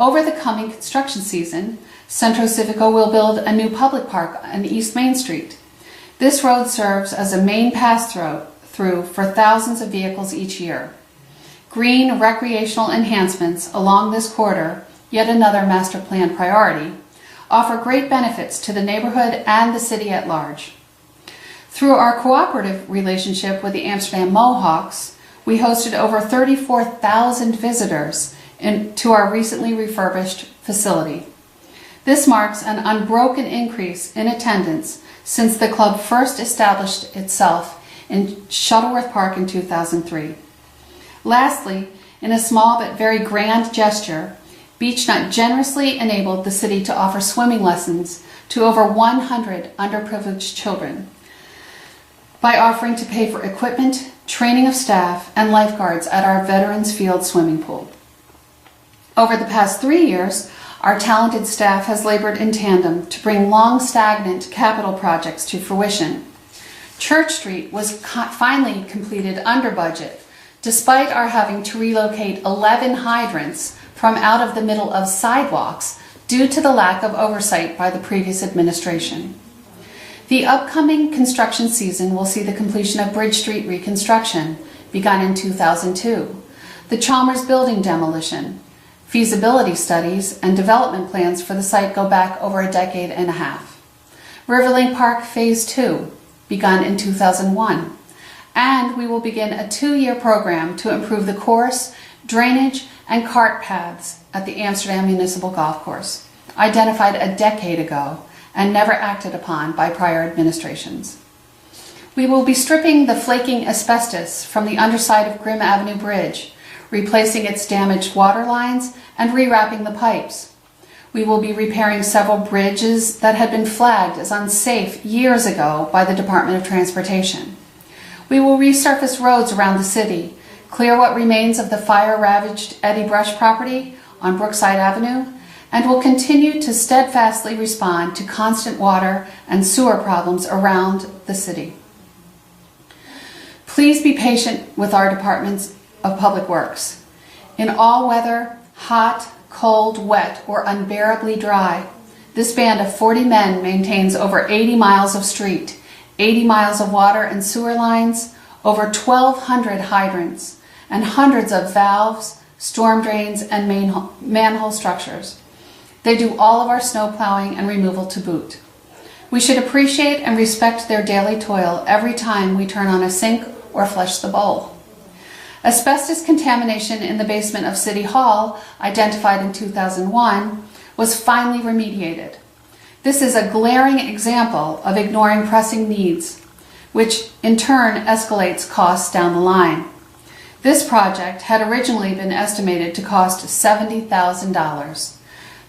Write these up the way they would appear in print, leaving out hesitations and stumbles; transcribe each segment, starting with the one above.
Over the coming construction season, Centro Civico will build a new public park on East Main Street. This road serves as a main pass-through for thousands of vehicles each year. Green recreational enhancements along this corridor, yet another master plan priority, offer great benefits to the neighborhood and the city at large. Through our cooperative relationship with the Amsterdam Mohawks, we hosted over 34,000 visitors to our recently refurbished facility. This marks an unbroken increase in attendance since the club first established itself in Shuttleworth Park in 2003. Lastly, in a small but very grand gesture, BeachNut generously enabled the city to offer swimming lessons to over 100 underprivileged children by offering to pay for equipment, training of staff, and lifeguards at our Veterans Field swimming pool. Over the past 3 years, our talented staff has labored in tandem to bring long stagnant capital projects to fruition. Church Street was finally completed under budget, despite our having to relocate 11 hydrants from out of the middle of sidewalks due to the lack of oversight by the previous administration. The upcoming construction season will see the completion of Bridge Street reconstruction, begun in 2002, the Chalmers building demolition. Feasibility studies and development plans for the site go back over a decade and a half. Riverlink Park Phase 2, begun in 2001, and we will begin a 2-year program to improve the course, drainage, and cart paths at the Amsterdam Municipal Golf Course, identified a decade ago and never acted upon by prior administrations. We will be stripping the flaking asbestos from the underside of Grimm Avenue Bridge, replacing its damaged water lines and rewrapping the pipes. We will be repairing several bridges that had been flagged as unsafe years ago by the Department of Transportation. We will resurface roads around the city, clear what remains of the fire-ravaged Eddie Brush property on Brookside Avenue, and will continue to steadfastly respond to constant water and sewer problems around the city. Please be patient with our departments of Public Works. In all weather, hot, cold, wet, or unbearably dry, this band of 40 men maintains over 80 miles of street, 80 miles of water and sewer lines, over 1,200 hydrants, and hundreds of valves, storm drains, and manhole structures. They do all of our snow plowing and removal to boot. We should appreciate and respect their daily toil every time we turn on a sink or flush the bowl. Asbestos contamination in the basement of City Hall, identified in 2001, was finally remediated. This is a glaring example of ignoring pressing needs, which in turn escalates costs down the line. This project had originally been estimated to cost $70,000.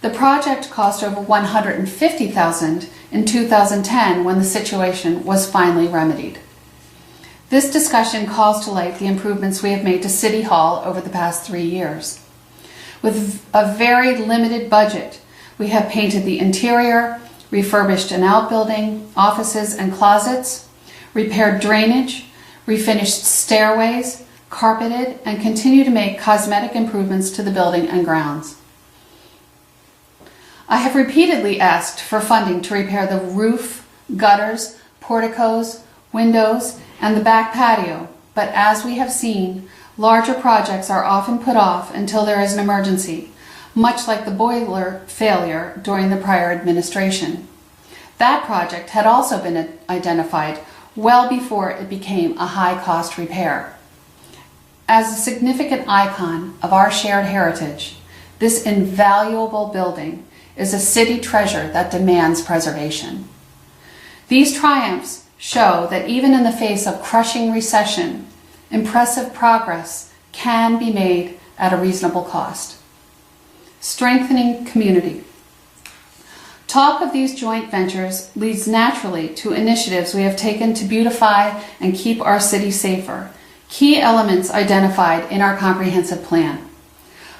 The project cost over $150,000 in 2010 when the situation was finally remedied. This discussion calls to light the improvements we have made to City Hall over the past 3 years. With a very limited budget, we have painted the interior, refurbished an outbuilding, offices and closets, repaired drainage, refinished stairways, carpeted, and continue to make cosmetic improvements to the building and grounds. I have repeatedly asked for funding to repair the roof, gutters, porticos, windows, and the back patio, but as we have seen, larger projects are often put off until there is an emergency, much like the boiler failure during the prior administration. That project had also been identified well before it became a high-cost repair. As a significant icon of our shared heritage, this invaluable building is a city treasure that demands preservation. These triumphs show that even in the face of crushing recession, impressive progress can be made at a reasonable cost. Strengthening community. Talk of these joint ventures leads naturally to initiatives we have taken to beautify and keep our city safer, key elements identified in our comprehensive plan.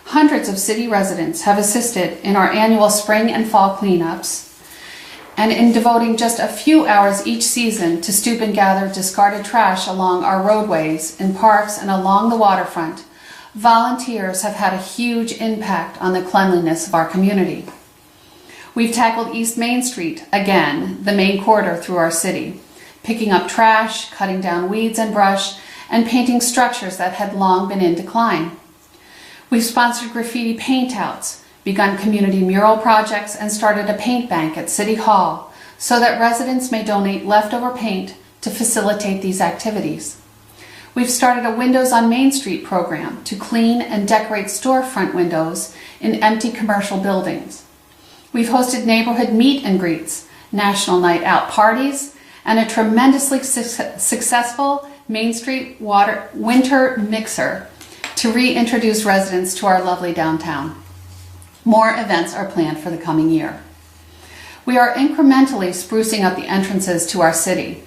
Hundreds of city residents have assisted in our annual spring and fall cleanups, and in devoting just a few hours each season to stoop and gather discarded trash along our roadways, in parks, and along the waterfront, volunteers have had a huge impact on the cleanliness of our community. We've tackled East Main Street, again, the main corridor through our city, picking up trash, cutting down weeds and brush, and painting structures that had long been in decline. We've sponsored graffiti paint-outs, begun community mural projects, and started a paint bank at City Hall so that residents may donate leftover paint to facilitate these activities. We've started a Windows on Main Street program to clean and decorate storefront windows in empty commercial buildings. We've hosted neighborhood meet and greets, national night out parties, and a tremendously successful Main Street winter mixer to reintroduce residents to our lovely downtown. More events are planned for the coming year. We are incrementally sprucing up the entrances to our city.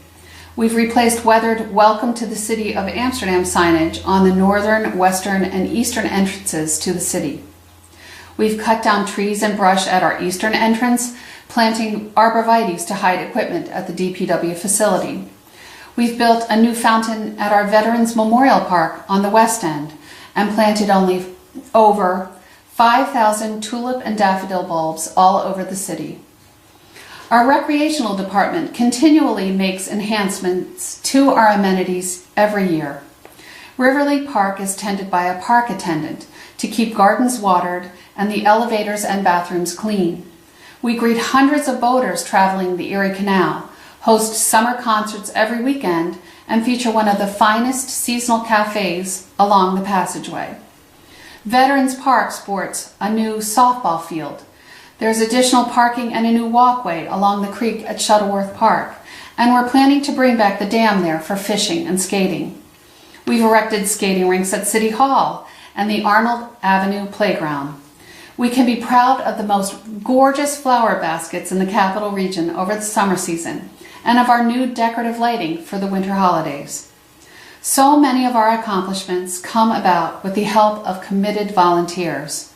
We've replaced weathered "Welcome to the City of Amsterdam" signage on the northern, western, and eastern entrances to the city. We've cut down trees and brush at our eastern entrance, planting arborvitaes to hide equipment at the DPW facility. We've built a new fountain at our Veterans Memorial Park on the west end and planted over 5,000 tulip and daffodil bulbs all over the city. Our recreational department continually makes enhancements to our amenities every year. Riverlea Park is tended by a park attendant to keep gardens watered and the elevators and bathrooms clean. We greet hundreds of boaters traveling the Erie Canal, host summer concerts every weekend, and feature one of the finest seasonal cafes along the passageway. Veterans Park sports a new softball field. There's additional parking and a new walkway along the creek at Shuttleworth Park, and we're planning to bring back the dam there for fishing and skating. We've erected skating rinks at City Hall and the Arnold Avenue Playground. We can be proud of the most gorgeous flower baskets in the capital region over the summer season and of our new decorative lighting for the winter holidays. So many of our accomplishments come about with the help of committed volunteers.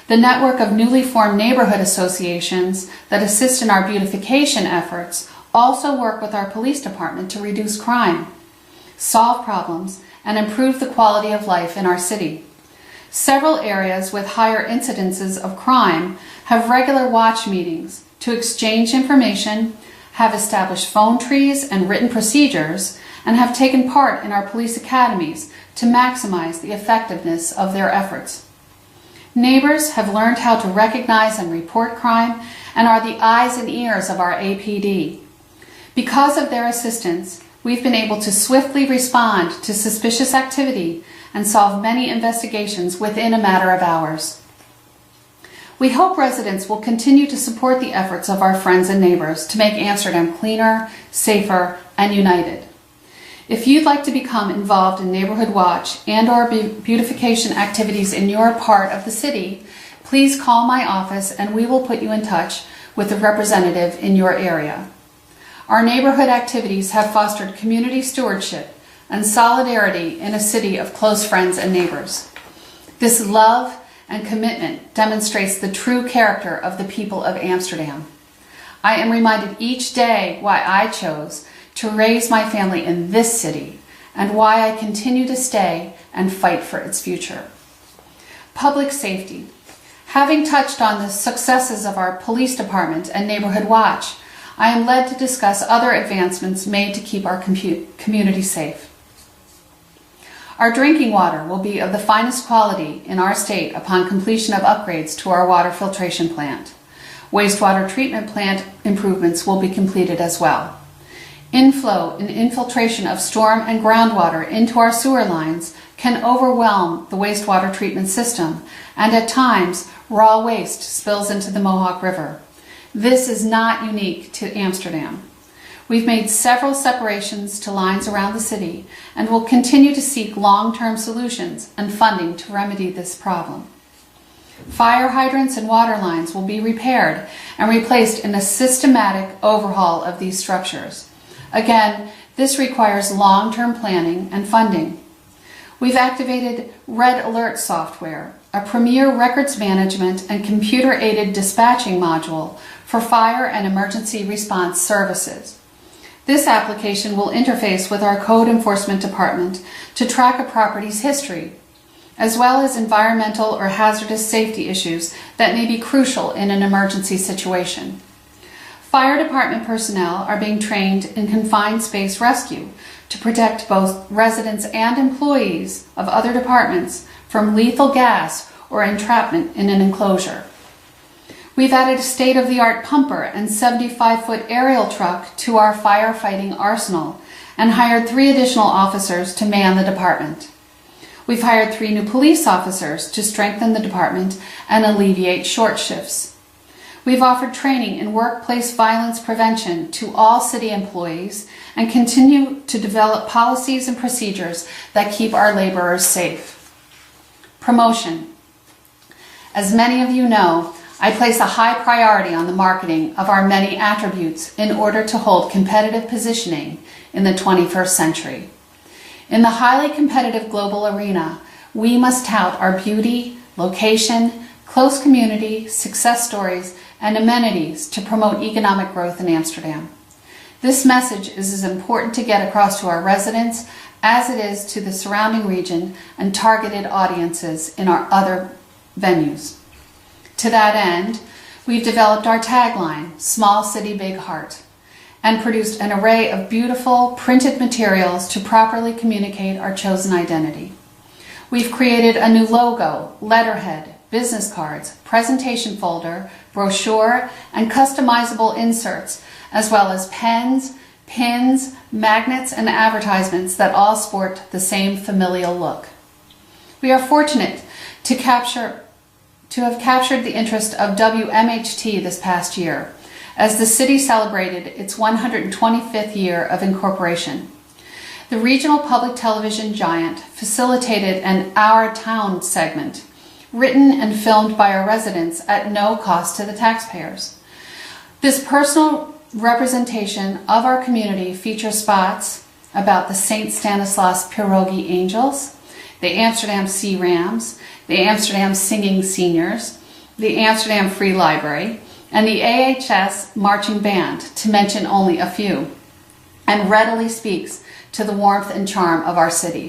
The network of newly formed neighborhood associations that assist in our beautification efforts also work with our police department to reduce crime, solve problems, and improve the quality of life in our city. Several areas with higher incidences of crime have regular watch meetings to exchange information, have established phone trees and written procedures, and have taken part in our police academies to maximize the effectiveness of their efforts. Neighbors have learned how to recognize and report crime and are the eyes and ears of our APD. Because of their assistance, we've been able to swiftly respond to suspicious activity and solve many investigations within a matter of hours. We hope residents will continue to support the efforts of our friends and neighbors to make Amsterdam cleaner, safer, and united. If you'd like to become involved in Neighborhood Watch and/or beautification activities in your part of the city, please call my office and we will put you in touch with a representative in your area. Our neighborhood activities have fostered community stewardship and solidarity in a city of close friends and neighbors. This love and commitment demonstrates the true character of the people of Amsterdam. I am reminded each day why I chose to raise my family in this city and why I continue to stay and fight for its future. Public safety. Having touched on the successes of our police department and Neighborhood Watch, I am led to discuss other advancements made to keep our community safe. Our drinking water will be of the finest quality in our state upon completion of upgrades to our water filtration plant. Wastewater treatment plant improvements will be completed as well. Inflow and infiltration of storm and groundwater into our sewer lines can overwhelm the wastewater treatment system, and at times raw waste spills into the Mohawk River. This is not unique to Amsterdam. We've made several separations to lines around the city and will continue to seek long-term solutions and funding to remedy this problem. Fire hydrants and water lines will be repaired and replaced in a systematic overhaul of these structures. Again, this requires long-term planning and funding. We've activated Red Alert software, a premier records management and computer-aided dispatching module for fire and emergency response services. This application will interface with our code enforcement department to track a property's history. as well as environmental or hazardous safety issues that may be crucial in an emergency situation. Fire department personnel are being trained in confined space rescue to protect both residents and employees of other departments from lethal gas or entrapment in an enclosure. We've added a state-of-the-art pumper and 75-foot aerial truck to our firefighting arsenal and hired 3 additional officers to man the department. We've hired 3 new police officers to strengthen the department and alleviate short shifts. We've offered training in workplace violence prevention to all city employees and continue to develop policies and procedures that keep our laborers safe. Promotion. As many of you know, I place a high priority on the marketing of our many attributes in order to hold competitive positioning in the 21st century. In the highly competitive global arena, we must tout our beauty, location, close community, success stories, and amenities to promote economic growth in Amsterdam. This message is as important to get across to our residents as it is to the surrounding region and targeted audiences in our other venues. To that end, we've developed our tagline, Small City, Big Heart, and produced an array of beautiful printed materials to properly communicate our chosen identity. We've created a new logo, letterhead, business cards, presentation folder, brochure, and customizable inserts, as well as pens, pins, magnets, and advertisements that all sport the same familial look. We are fortunate to have captured the interest of WMHT this past year, as the city celebrated its 125th year of incorporation. The regional public television giant facilitated an Our Town segment, written and filmed by our residents at no cost to the taxpayers. This personal representation of our community features spots about the St. Stanislaus Pierogi Angels, the Amsterdam Sea Rams, the Amsterdam Singing Seniors, the Amsterdam Free Library, and the AHS Marching Band, to mention only a few, and readily speaks to the warmth and charm of our city.